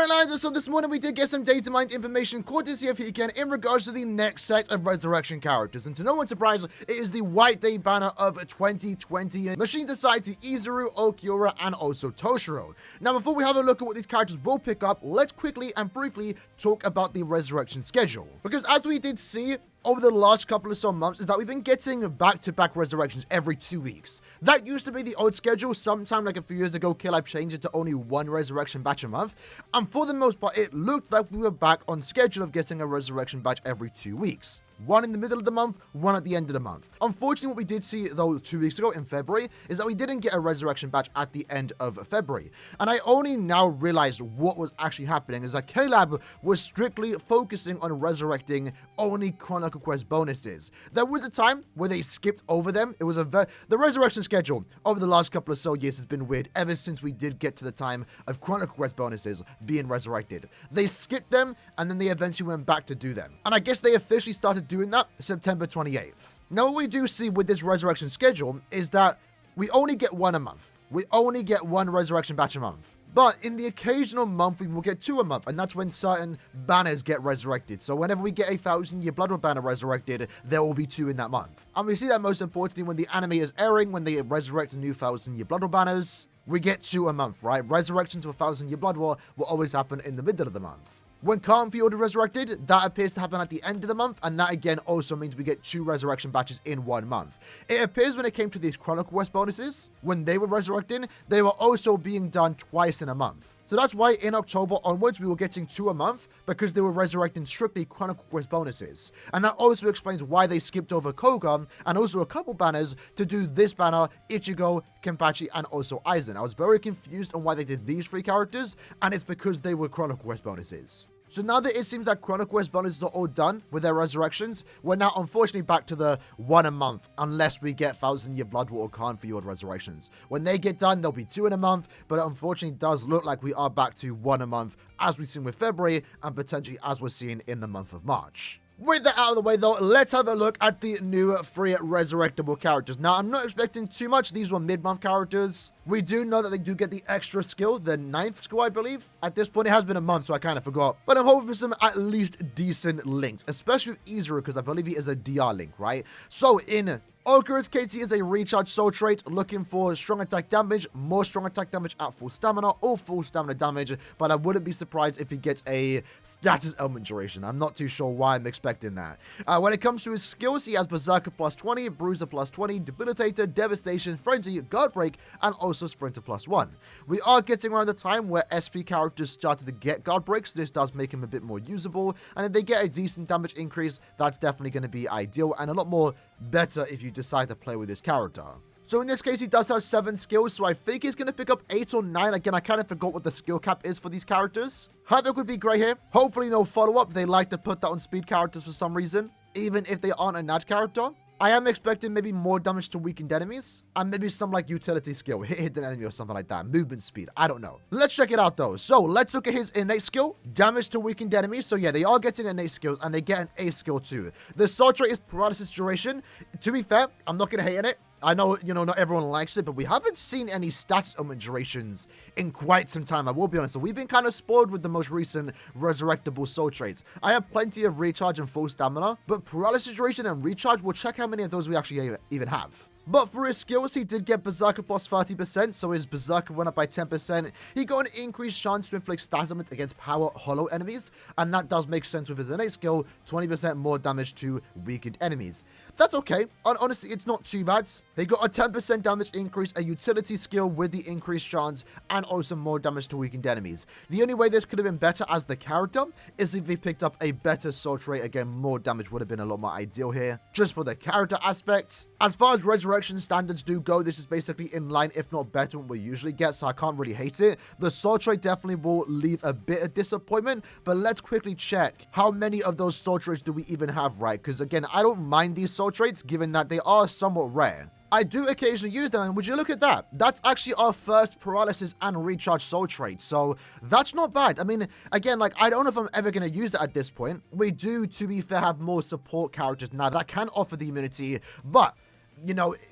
Alright lads, so this morning we did get some data mined information courtesy of Hiken in regards to the next set of resurrection characters, and to no one's surprise, it is the White Day banner of 2020 Machine Society, Izuru, ULQUIORRA, and also Toshiro. Now before we have a look at what these characters will pick up, let's quickly and briefly talk about the resurrection schedule. Because as we did see over the last couple of some months is that we've been getting back-to-back resurrections every 2 weeks. That used to be the old schedule. Sometime like a few years ago, Killab changed it to only one resurrection batch a month. And for the most part, it looked like we were back on schedule of getting a resurrection batch every 2 weeks. One in the middle of the month, one at the end of the month. Unfortunately, what we did see, though, 2 weeks ago in February, is that we didn't get a resurrection batch at the end of February. And I only now realized what was actually happening is that Killab was strictly focusing on resurrecting only Chronicle Quest bonuses. There was a time where they skipped over them. It was the resurrection schedule over the last couple of years has been weird ever since we did get to the time of Chronicle Quest bonuses being resurrected. They skipped them, and then they eventually went back to do them. And I guess they officially started doing that September 28th. Now, what we do see with this resurrection schedule is that we only get one a month. We only get one resurrection batch a month. But in the occasional month, we will get two a month, and that's when certain banners get resurrected. So whenever we get a 1,000-year Blood banner resurrected, there will be two in that month. And we see that most importantly when the anime is airing, when they resurrect new 1,000-year Blood banners, we get two a month, right? Resurrection to a 1,000-year Blood War will always happen in the middle of the month. When Can't Be Ordered resurrected, that appears to happen at the end of the month, and that again also means we get two resurrection batches in 1 month. It appears when it came to these Chronicle Quest bonuses, when they were resurrecting, they were also being done twice in a month. So that's why in October onwards, we were getting two a month, because they were resurrecting strictly Chronicle Quest bonuses. And that also explains why they skipped over Koga, and also a couple banners to do this banner, Ichigo, Kenpachi, and also Aizen. I was very confused on why they did these three characters, and it's because they were Chronicle Quest bonuses. So now that it seems that Chronicle Quest bonuses are all done with their resurrections, we're now unfortunately back to the one a month, unless we get 1,000-year Blood War or Can't Be Ordered resurrections. When they get done, there'll be two in a month, but it unfortunately does look like we are back to one a month, as we've seen with February, and potentially as we're seeing in the month of March. With that out of the way though, let's have a look at the new free resurrectable characters. Now, I'm not expecting too much. These were mid-month characters. We do know that they do get the extra skill, the 9th skill, I believe. At this point, it has been a month, so I kind of forgot. But I'm hoping for some at least decent links, especially with Eeru, because I believe he is a DR link, right? So in Okura's case, he is a recharge soul trait, looking for strong attack damage, more strong attack damage at full stamina, or full stamina damage, but I wouldn't be surprised if he gets a status element duration. I'm not too sure why I'm expecting that. When it comes to his skills, he has Berserker plus 20, Bruiser plus 20, Debilitator, Devastation, Frenzy, Guard Break, and also Sprinter plus 1. We are getting around the time where SP characters started to get Guard Breaks, so this does make him a bit more usable, and if they get a decent damage increase, that's definitely going to be ideal, and a lot more better if you decide to play with this character. So in this case, he does have 7 skills, so I think he's going to pick up 8 or 9. Again, I kind of forgot what the skill cap is for these characters. Havoc would be great here. Hopefully no follow-up. They like to put that on speed characters for some reason, even if they aren't a nat character. I am expecting maybe more damage to weakened enemies, and maybe some like utility skill, hit an enemy or something like that, movement speed, I don't know. Let's check it out though. So let's look at his innate skill, damage to weakened enemies. So yeah, they are getting innate skills, and they get an ace skill too. The soul trait is paralysis duration. To be fair, I'm not going to hate on it. I know, not everyone likes it, but we haven't seen any status element durations in quite some time, I will be honest. So we've been kind of spoiled with the most recent resurrectable soul traits. I have plenty of recharge and full stamina, but paralysis duration and recharge, we'll check how many of those we actually even have. But for his skills, he did get Berserker plus 30%, so his Berserker went up by 10%. He got an increased chance to inflict status elements against power hollow enemies, and that does make sense with his innate skill, 20% more damage to weakened enemies. That's okay. Honestly, it's not too bad. They got a 10% damage increase, a utility skill with the increased chance, and also more damage to weakened enemies. The only way this could have been better as the character is if he picked up a better soul trait. Again, more damage would have been a lot more ideal here, just for the character aspects. As far as resurrection standards do go, this is basically in line, if not better, than what we usually get, so I can't really hate it. The soul trait definitely will leave a bit of disappointment, but let's quickly check how many of those soul traits do we even have, right? Because again, I don't mind these soul traits, given that they are somewhat rare. I do occasionally use them, and would you look at that? That's actually our first paralysis and recharge soul trait, so that's not bad. I mean, again, like, I don't know if I'm ever going to use it at this point. We do, to be fair, have more support characters now that can offer the immunity, but,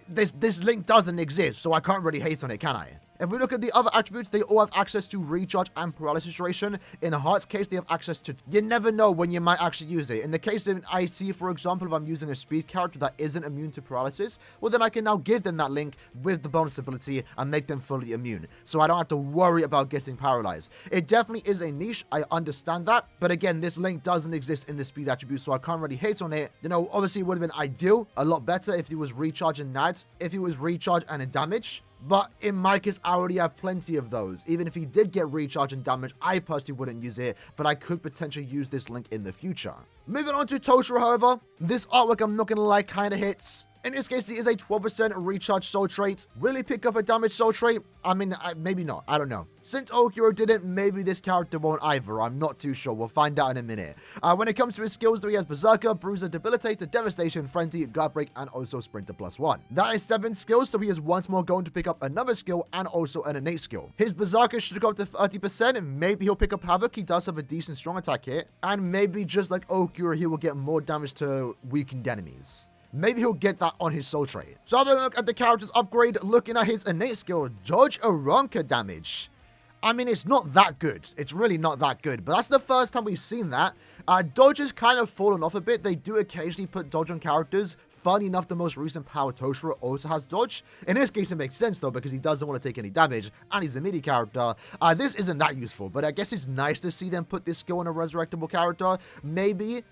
this link doesn't exist, so I can't really hate on it, can I? If we look at the other attributes, they all have access to recharge and paralysis duration. In Heart's case, they have access to... You never know when you might actually use it. In the case of IT, for example, if I'm using a speed character that isn't immune to paralysis, well, then I can now give them that link with the bonus ability and make them fully immune. So I don't have to worry about getting paralyzed. It definitely is a niche. I understand that. But again, this link doesn't exist in the speed attribute, so I can't really hate on it. You know, obviously, it would have been ideal, a lot better if he was recharge and NAD, if he was recharge and a damage. But in my case, I already have plenty of those. Even if he did get recharge and damage, I personally wouldn't use it, but I could potentially use this link in the future. Moving on to Toshiro, however, this artwork, I'm not going to lie, kind of hits. In this case, he is a 12% recharge soul trait. Will he pick up a damage soul trait? I mean, maybe not. I don't know. Since ULQUIORRA didn't, maybe this character won't either. I'm not too sure. We'll find out in a minute. When it comes to his skills, though, he has Berserker, Bruiser, Debilitator, Devastation, Frenzy, Guard Break, and also Sprinter +1. That is 7 skills, so he is once more going to pick up another skill and also an innate skill. His Berserker should go up to 30%, and maybe he'll pick up Havoc. He does have a decent strong attack hit. And maybe just like ULQUIORRA, he will get more damage to weakened enemies. Maybe he'll get that on his soul trait. So having a look at the character's upgrade, looking at his innate skill, Dodge Aaroniero damage. I mean, it's not that good. It's really not that good, but that's the first time we've seen that. Dodge has kind of fallen off a bit. They do occasionally put dodge on characters. Funny enough, the most recent power Toshiro also has dodge. In this case, it makes sense though, because he doesn't want to take any damage, and he's a melee character. This isn't that useful, but I guess it's nice to see them put this skill on a resurrectable character. Maybe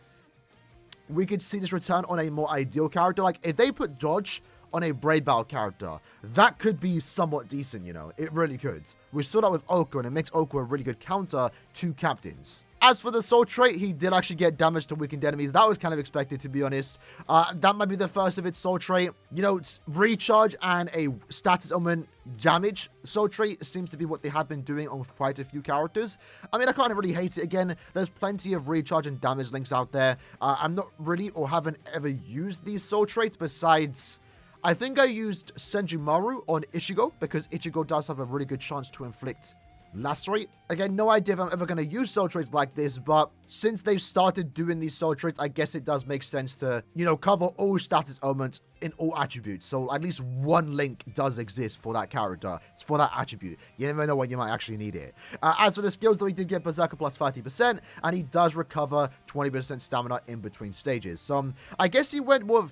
we could see this return on a more ideal character. Like, if they put dodge on a Brave Battle character, that could be somewhat decent, you know. It really could. We saw that with Oko, and it makes Oko a really good counter to captains. As for the soul trait, he did actually get damage to weakened enemies. That was kind of expected, to be honest. That might be the first of its soul trait. You know, recharge and a status element damage soul trait seems to be what they have been doing on quite a few characters. I mean, I can't really hate it. Again, there's plenty of recharge and damage links out there. I'm not really or haven't ever used these soul traits besides... I think I used Senjumaru on Ichigo, because Ichigo does have a really good chance to inflict Lacerate. Again, no idea if I'm ever going to use soul traits like this, but since they've started doing these soul traits, I guess it does make sense to, you know, cover all status elements in all attributes. So at least one link does exist for that character. It's for that attribute. You never know when you might actually need it. As for the skills, though, he did get Berserker plus 30%, and he does recover 20% stamina in between stages. So I guess he went more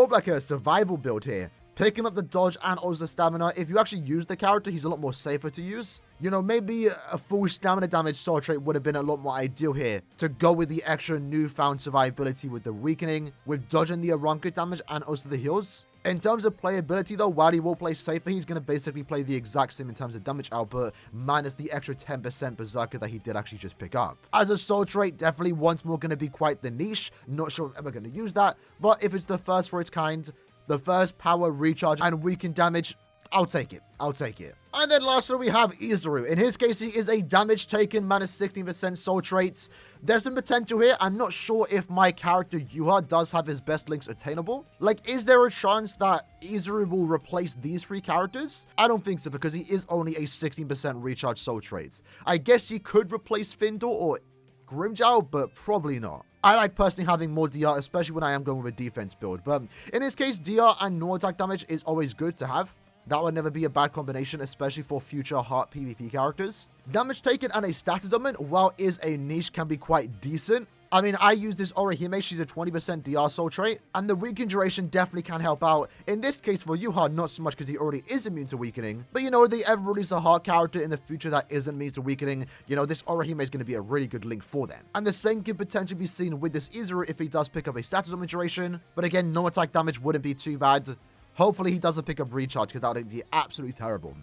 of like a survival build here. Picking up the dodge and also stamina. If you actually use the character, he's a lot more safer to use. You know, maybe a full stamina damage soul trait would have been a lot more ideal here to go with the extra newfound survivability with the weakening, with dodging the Aaroniero damage and also the heals. In terms of playability though, while he will play safer, he's going to basically play the exact same in terms of damage output, minus the extra 10% Berserker that he did actually just pick up. As a soul trait, definitely once more going to be quite the niche. Not sure I'm ever going to use that, but if it's the first for its kind, the first power, recharge, and weaken damage, I'll take it. I'll take it. And then lastly, we have Izuru. In his case, he is a damage taken, minus 16% soul traits. There's some potential here. I'm not sure if my character Yuha does have his best links attainable. Like, is there a chance that Izuru will replace these 3 characters? I don't think so, because he is only a 16% recharge soul traits. I guess he could replace Findor or Grimjow, but probably not. I like personally having more DR, especially when I am going with a defense build. But in this case, DR and normal attack damage is always good to have. That would never be a bad combination, especially for future Heart PvP characters. Damage taken and a status element, while is a niche, can be quite decent. I mean, I use this Orihime, she's a 20% DR soul trait, and the weaken duration definitely can help out. In this case for Yuha, not so much because he already is immune to weakening, but you know, if they ever release a Heart character in the future that isn't immune to weakening, you know, this Orihime is going to be a really good link for them. And the same could potentially be seen with this Izuru if he does pick up a status element duration, but again, no attack damage wouldn't be too bad. Hopefully he doesn't pick up recharge, because that would be absolutely terrible.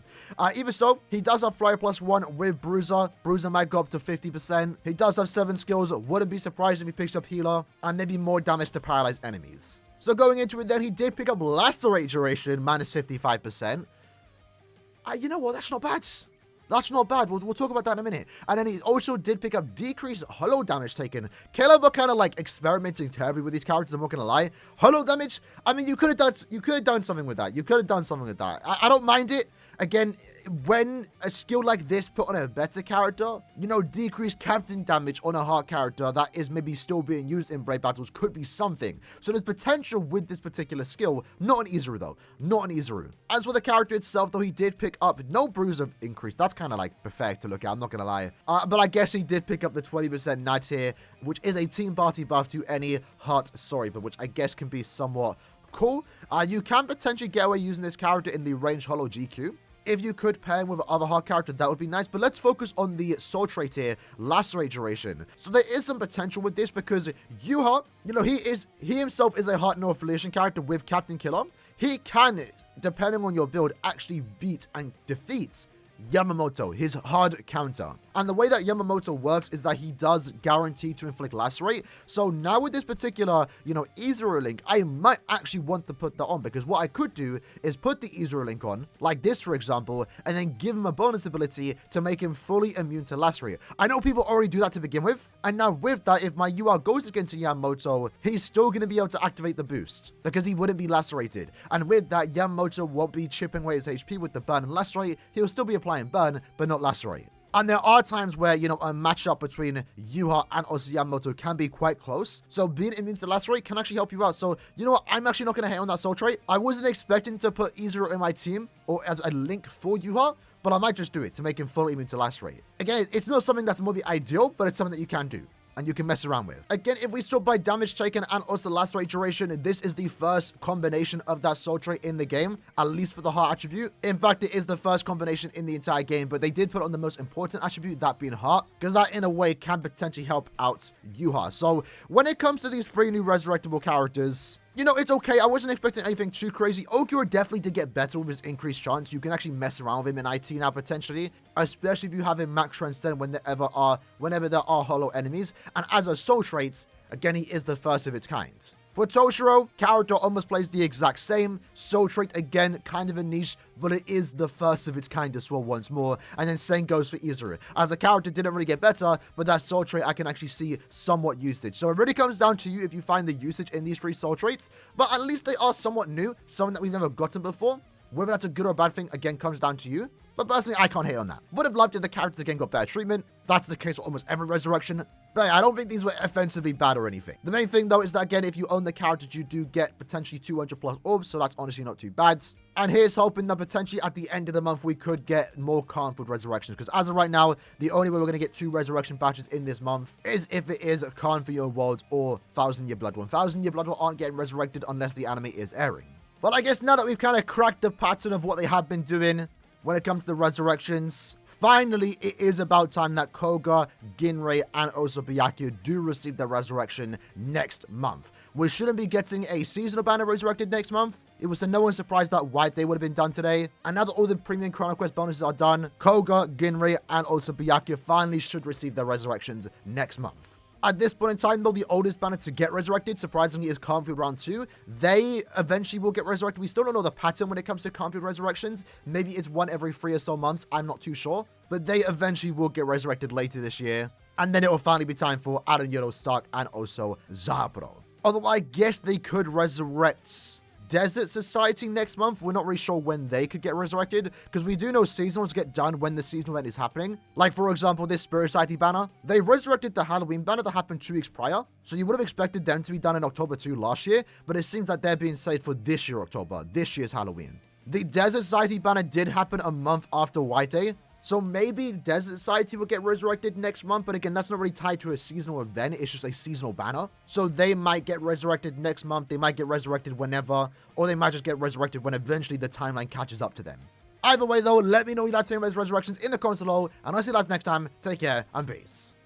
Even so, he does have Flyer +1 with Bruiser. Bruiser might go up to 50%. He does have 7 skills. Wouldn't be surprised if he picks up Healer, and maybe more damage to paralyzed enemies. So going into it then, he did pick up Lacerate duration, minus 55%. You know what? That's not bad. That's not bad. We'll talk about that in a minute. And then he also did pick up decreased hollow damage taken. Caleb were kind of like experimenting terribly with these characters, I'm not gonna lie. Hollow damage, I mean, you could have done something with that. I don't mind it. Again, when a skill like this put on a better character, decreased captain damage on a hard character that is maybe still being used in Brave Battles could be something. So there's potential with this particular skill. Not an Izuru though. Not an Izuru. As for the character itself though, he did pick up no bruiser increase. That's kind of like pathetic to look at, I'm not going to lie. But I guess he did pick up the 20% Knight here, which is a team party buff to any heart sorry, but which I guess can be somewhat cool. You can potentially get away using this character in the range holo GQ. If you could pair him with other hard character, that would be nice. But let's focus on the soul trait here, lacerate duration. So there is some potential with this because Yuha, he himself is a heart no affiliation character with Captain Killer. He can, depending on your build, actually beat and defeat Yamamoto, his hard counter. And the way that Yamamoto works is that he does guarantee to inflict lacerate. So now with this particular, Izuru link, I might actually want to put that on, because what I could do is put the Izuru link on, like this for example, and then give him a bonus ability to make him fully immune to lacerate. I know people already do that to begin with, and now with that, if my UR goes against Yamamoto, he's still going to be able to activate the boost, because he wouldn't be lacerated. And with that, Yamamoto won't be chipping away his HP with the burn and lacerate. He'll still be applying burn, but not lacerate. And there are times where, a matchup between Yuha and also Yamamoto can be quite close. So being immune to lacerate can actually help you out. So, you know what? I'm actually not going to hate on that soul trait. I wasn't expecting to put Izuru in my team or as a link for Yuha, but I might just do it to make him fully immune to lacerate. Again, it's not something that's maybe ideal, but it's something that you can do and you can mess around with. Again, if we sort by damage taken and also lacerate duration, this is the first combination of that soul trait in the game, at least for the heart attribute. In fact, it is the first combination in the entire game, but they did put on the most important attribute, that being heart, because that in a way can potentially help out Yuha. So when it comes to these 3 new resurrectable characters, it's okay. I wasn't expecting anything too crazy. ULQUIORRA definitely did get better with his increased chance. You can actually mess around with him in IT now, potentially, especially if you have him max transcend whenever there are holo enemies. And as a soul trait, again, he is the first of its kind. For TOSHIRO, character almost plays the exact same. Soul trait, again, kind of a niche, but it is the first of its kind as well once more. And then same goes for Izuru. As the character didn't really get better, but that soul trait I can actually see somewhat usage. So it really comes down to you if you find the usage in these 3 soul traits, but at least they are somewhat new, something that we've never gotten before. Whether that's a good or bad thing, again, comes down to you. But personally, I can't hate on that. Would have loved if the characters again got better treatment. That's the case for almost every resurrection. But I don't think these were offensively bad or anything. The main thing though is that again, if you own the characters, you do get potentially 200 plus orbs. So that's honestly not too bad. And here's hoping that potentially at the end of the month, we could get more Khanfood resurrections. Because as of right now, the only way we're going to get 2 resurrection batches in this month is if it is Khan for Your World or 1000 Year Blood 1000 Year Blood aren't getting resurrected unless the anime is airing. But I guess now that we've kind of cracked the pattern of what they have been doing when it comes to the resurrections, finally it is about time that Koga, Ginrei, and also Byakuya do receive their resurrection next month. We shouldn't be getting a seasonal banner resurrected next month. It was to no one's surprise that White Day would have been done today. And now that all the premium Chrono Quest bonuses are done, Koga, Ginrei, and also Byakuya finally should receive their resurrections next month. At this point in time, though, the oldest banner to get resurrected, surprisingly, is Khanfood Round 2. They eventually will get resurrected. We still don't know the pattern when it comes to Khanfood resurrections. Maybe it's one every 3 or so months. I'm not too sure. But they eventually will get resurrected later this year. And then it will finally be time for Aaroniero, Stark, and also Zapro. Although I guess they could resurrect Desert Society next month. We're not really sure when they could get resurrected, because we do know seasonals get done when the seasonal event is happening. Like, for example, this Spirit Society banner. They resurrected the Halloween banner that happened 2 weeks prior, so you would have expected them to be done in October 2 last year, but it seems like they're being saved for this year, October, this year's Halloween. The Desert Society banner did happen a month after White Day, so maybe Desert Society will get resurrected next month, but again, that's not really tied to a seasonal event. It's just a seasonal banner. So they might get resurrected next month. They might get resurrected whenever, or they might just get resurrected when eventually the timeline catches up to them. Either way, though, let me know your thoughts on those resurrections in the comments below, and I'll see you guys next time. Take care, and peace.